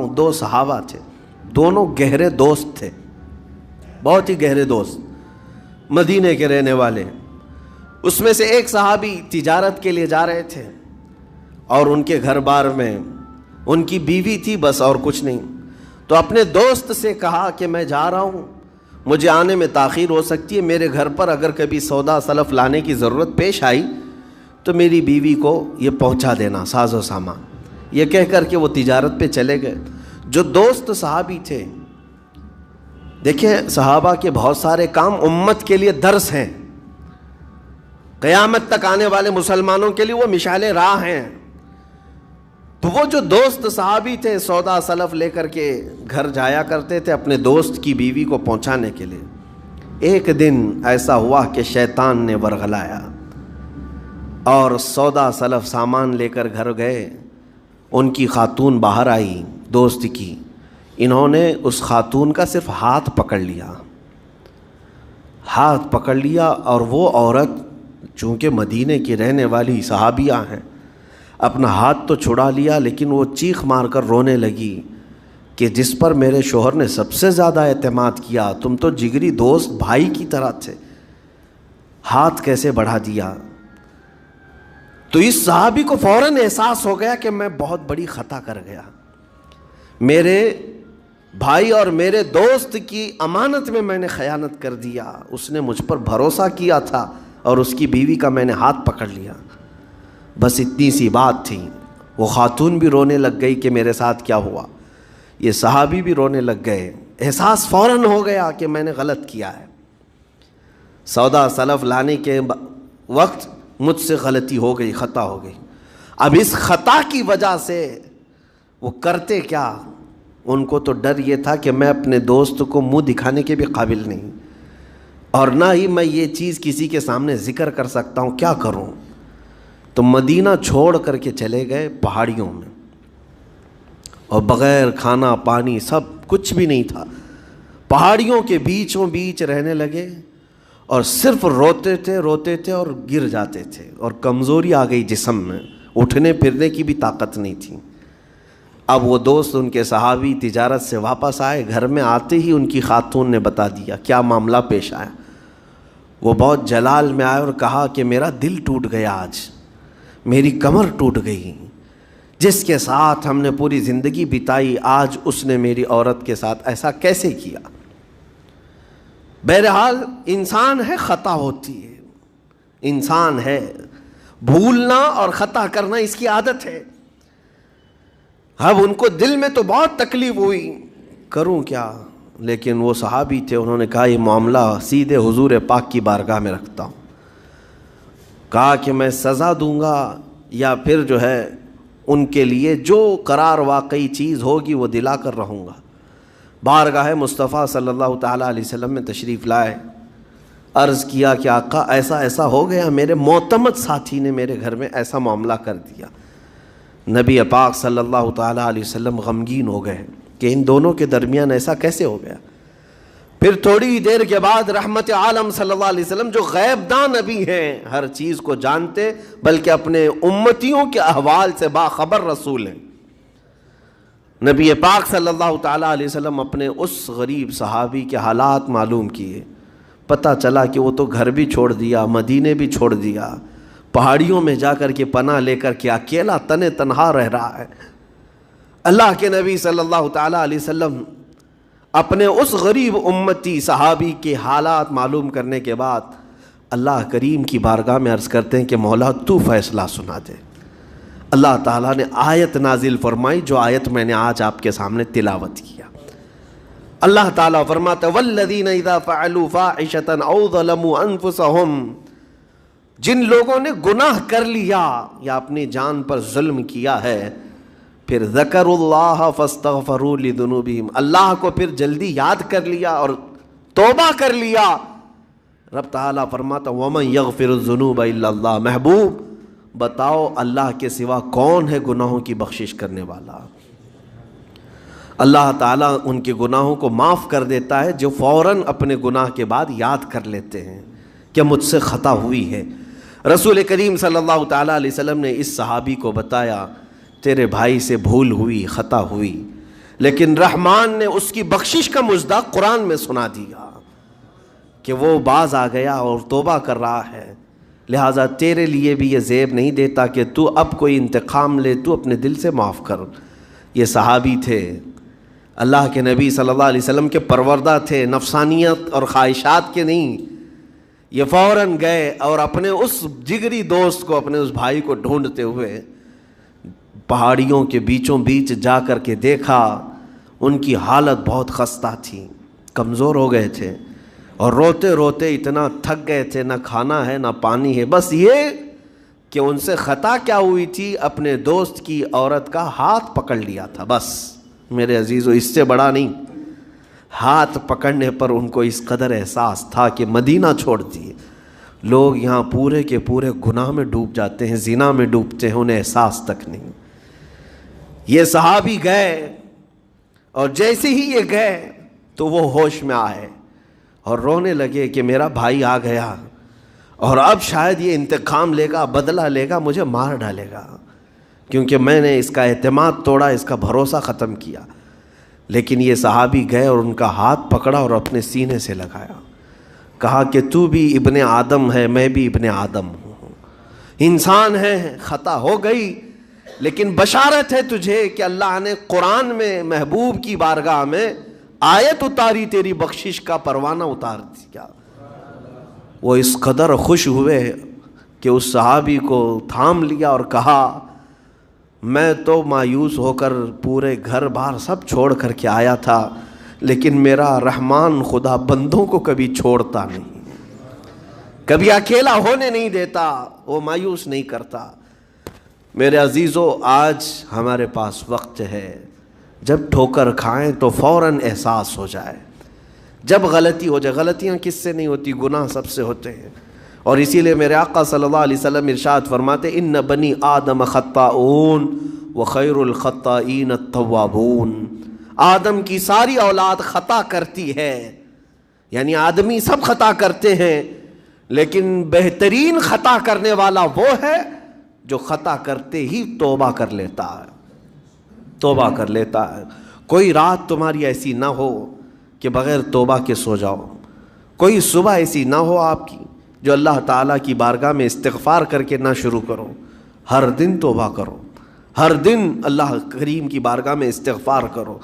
دو صحابہ تھے، دونوں گہرے دوست تھے، بہت ہی گہرے دوست، مدینے کے رہنے والے۔ اس میں سے ایک صحابی تجارت کے لیے جا رہے تھے اور ان کے گھر بار میں ان کی بیوی تھی بس، اور کچھ نہیں۔ تو اپنے دوست سے کہا کہ میں جا رہا ہوں، مجھے آنے میں تاخیر ہو سکتی ہے، میرے گھر پر اگر کبھی سودا سلف لانے کی ضرورت پیش آئی تو میری بیوی کو یہ پہنچا دینا، ساز و سامان۔ یہ کہہ کر کے وہ تجارت پہ چلے گئے۔ جو دوست صحابی تھے، دیکھیں صحابہ کے بہت سارے کام امت کے لیے درس ہیں، قیامت تک آنے والے مسلمانوں کے لیے وہ مشعل راہ ہیں۔ تو وہ جو دوست صحابی تھے سودا سلف لے کر کے گھر جایا کرتے تھے اپنے دوست کی بیوی کو پہنچانے کے لیے۔ ایک دن ایسا ہوا کہ شیطان نے ورغلایا اور سودا سلف سامان لے کر گھر گئے۔ ان کی خاتون باہر آئی دوست کی، انہوں نے اس خاتون کا صرف ہاتھ پکڑ لیا اور وہ عورت چونکہ مدینے کی رہنے والی صحابیہ ہیں، اپنا ہاتھ تو چھڑا لیا لیکن وہ چیخ مار کر رونے لگی کہ جس پر میرے شوہر نے سب سے زیادہ اعتماد کیا، تم تو جگری دوست بھائی کی طرح تھے، ہاتھ کیسے بڑھا دیا؟ تو اس صحابی کو فوراً احساس ہو گیا کہ میں بہت بڑی خطا کر گیا، میرے بھائی اور میرے دوست کی امانت میں نے خیانت کر دیا، اس نے مجھ پر بھروسہ کیا تھا اور اس کی بیوی کا میں نے ہاتھ پکڑ لیا۔ بس اتنی سی بات تھی، وہ خاتون بھی رونے لگ گئی کہ میرے ساتھ کیا ہوا، یہ صحابی بھی رونے لگ گئے، احساس فوراً ہو گیا کہ میں نے غلط کیا ہے، سودا سلف لانے کے وقت مجھ سے غلطی ہو گئی، خطا ہو گئی۔ اب اس خطا کی وجہ سے وہ کرتے کیا؟ ان کو تو ڈر یہ تھا کہ میں اپنے دوست کو منہ دکھانے کے بھی قابل نہیں، اور نہ ہی میں یہ چیز کسی کے سامنے ذکر کر سکتا ہوں، کیا کروں؟ تو مدینہ چھوڑ کر کے چلے گئے پہاڑیوں میں، اور بغیر کھانا پانی سب کچھ بھی نہیں تھا، پہاڑیوں کے بیچوں بیچ رہنے لگے، اور صرف روتے تھے اور گر جاتے تھے، اور کمزوری آ گئی جسم میں، اٹھنے پھرنے کی بھی طاقت نہیں تھی۔ اب وہ دوست ان کے صحابی تجارت سے واپس آئے، گھر میں آتے ہی ان کی خاتون نے بتا دیا کیا معاملہ پیش آیا۔ وہ بہت جلال میں آئے اور کہا کہ میرا دل ٹوٹ گیا، آج میری کمر ٹوٹ گئی، جس کے ساتھ ہم نے پوری زندگی بتائی آج اس نے میری عورت کے ساتھ ایسا کیسے کیا؟ بہرحال انسان ہے، خطا ہوتی ہے، انسان ہے، بھولنا اور خطا کرنا اس کی عادت ہے۔ اب ان کو دل میں تو بہت تکلیف ہوئی، کروں کیا؟ لیکن وہ صحابی تھے، انہوں نے کہا یہ معاملہ سیدھے حضور پاک کی بارگاہ میں رکھتا ہوں، کہا کہ میں سزا دوں گا یا پھر جو ہے ان کے لیے جو قرار واقعی چیز ہوگی وہ دلا کر رہوں گا۔ بارگاہ مصطفیٰ صلی اللہ تعالیٰ علیہ وسلم میں تشریف لائے، عرض کیا کہ آقا ایسا ہو گیا، میرے معتمد ساتھی نے میرے گھر میں ایسا معاملہ کر دیا۔ نبی پاک صلی اللہ تعالیٰ علیہ وسلم غمگین ہو گئے کہ ان دونوں کے درمیان ایسا کیسے ہو گیا۔ پھر تھوڑی دیر کے بعد رحمت عالم صلی اللہ علیہ وسلم جو غیب داں نبی ہیں، ہر چیز کو جانتے بلکہ اپنے امتیوں کے احوال سے باخبر رسول ہیں، نبی پاک صلی اللہ تعالیٰ علیہ وسلم اپنے اس غریب صحابی کے حالات معلوم کیے، پتہ چلا کہ وہ تو گھر بھی چھوڑ دیا، مدینے بھی چھوڑ دیا، پہاڑیوں میں جا کر کے پناہ لے کر کے اکیلا تنہا رہ رہا ہے۔ اللہ کے نبی صلی اللہ تعالیٰ علیہ وسلم اپنے اس غریب امتی صحابی کے حالات معلوم کرنے کے بعد اللہ کریم کی بارگاہ میں عرض کرتے ہیں کہ مولا تو فیصلہ سنا دے۔ اللہ تعالیٰ نے آیت نازل فرمائی، جو آیت میں نے آج آپ کے سامنے تلاوت کیا۔ اللہ تعالیٰ فرماتا ہے والذین اذا فعلوا فاحشۃ او ظلموا انفسهم، جن لوگوں نے گناہ کر لیا یا اپنی جان پر ظلم کیا ہے، پھر ذکروا اللہ فاستغفروا لذنوبہم، اللہ کو پھر جلدی یاد کر لیا اور توبہ کر لیا، رب تعالیٰ فرماتا ومن یغفر الذنوب الا اللہ، محبوب بتاؤ اللہ کے سوا کون ہے گناہوں کی بخشش کرنے والا؟ اللہ تعالیٰ ان کے گناہوں کو معاف کر دیتا ہے جو فوراً اپنے گناہ کے بعد یاد کر لیتے ہیں کہ مجھ سے خطا ہوئی ہے۔ رسول کریم صلی اللہ تعالیٰ علیہ وسلم نے اس صحابی کو بتایا تیرے بھائی سے بھول ہوئی، خطا ہوئی، لیکن رحمان نے اس کی بخشش کا مصداق قرآن میں سنا دیا کہ وہ باز آ گیا اور توبہ کر رہا ہے، لہٰذا تیرے لیے بھی یہ زیب نہیں دیتا کہ تو اب کوئی انتقام لے، تو اپنے دل سے معاف کر۔ یہ صحابی تھے، اللہ کے نبی صلی اللہ علیہ وسلم کے پروردہ تھے، نفسانیت اور خواہشات کے نہیں۔ یہ فوراً گئے اور اپنے اس جگری دوست کو، اپنے اس بھائی کو ڈھونڈتے ہوئے پہاڑیوں کے بیچوں بیچ جا کر کے دیکھا، ان کی حالت بہت خستہ تھی، کمزور ہو گئے تھے، اور روتے روتے اتنا تھک گئے تھے، نہ کھانا ہے نہ پانی ہے، بس یہ کہ ان سے خطا کیا ہوئی تھی، اپنے دوست کی عورت کا ہاتھ پکڑ لیا تھا، بس میرے عزیزو اس سے بڑا نہیں۔ ہاتھ پکڑنے پر ان کو اس قدر احساس تھا کہ مدینہ چھوڑ دیے۔ لوگ یہاں پورے کے پورے گناہ میں ڈوب جاتے ہیں، زنا میں ڈوبتے ہیں، انہیں احساس تک نہیں۔ یہ صحابی گئے، اور جیسے ہی یہ گئے تو وہ ہوش میں آئے اور رونے لگے کہ میرا بھائی آ گیا اور اب شاید یہ انتقام لے گا، بدلہ لے گا، مجھے مار ڈالے گا، کیونکہ میں نے اس کا اعتماد توڑا، اس کا بھروسہ ختم کیا۔ لیکن یہ صحابی گئے اور ان کا ہاتھ پکڑا اور اپنے سینے سے لگایا، کہا کہ تو بھی ابن آدم ہے، میں بھی ابن آدم ہوں، انسان ہے، خطا ہو گئی، لیکن بشارت ہے تجھے کہ اللہ نے قرآن میں محبوب کی بارگاہ میں آیت اتاری، تیری بخشش کا پروانہ اتار دیا۔ وہ اس قدر خوش ہوئے کہ اس صحابی کو تھام لیا اور کہا میں تو مایوس ہو کر پورے گھر بار سب چھوڑ کر کے آیا تھا، لیکن میرا رحمان خدا بندوں کو کبھی چھوڑتا نہیں، کبھی اکیلا ہونے نہیں دیتا، وہ مایوس نہیں کرتا۔ میرے عزیزو، آج ہمارے پاس وقت ہے، جب ٹھوکر کھائیں تو فوراً احساس ہو جائے، جب غلطی ہو جائے۔ غلطیاں کس سے نہیں ہوتی؟ گناہ سب سے ہوتے ہیں، اور اسی لیے میرے آقا صلی اللہ علیہ وسلم ارشاد فرماتے ان بنی آدم خطاؤون وخیر الخطائین التوابون۔ آدم کی ساری اولاد خطا کرتی ہے، یعنی آدمی سب خطا کرتے ہیں، لیکن بہترین خطا کرنے والا وہ ہے جو خطا کرتے ہی توبہ کر لیتا ہے، توبہ کر لیتا ہے۔ کوئی رات تمہاری ایسی نہ ہو کہ بغیر توبہ کے سو جاؤ، کوئی صبح ایسی نہ ہو آپ کی جو اللہ تعالیٰ کی بارگاہ میں استغفار کر کے نہ شروع کرو۔ ہر دن توبہ کرو، ہر دن اللہ کریم کی بارگاہ میں استغفار کرو۔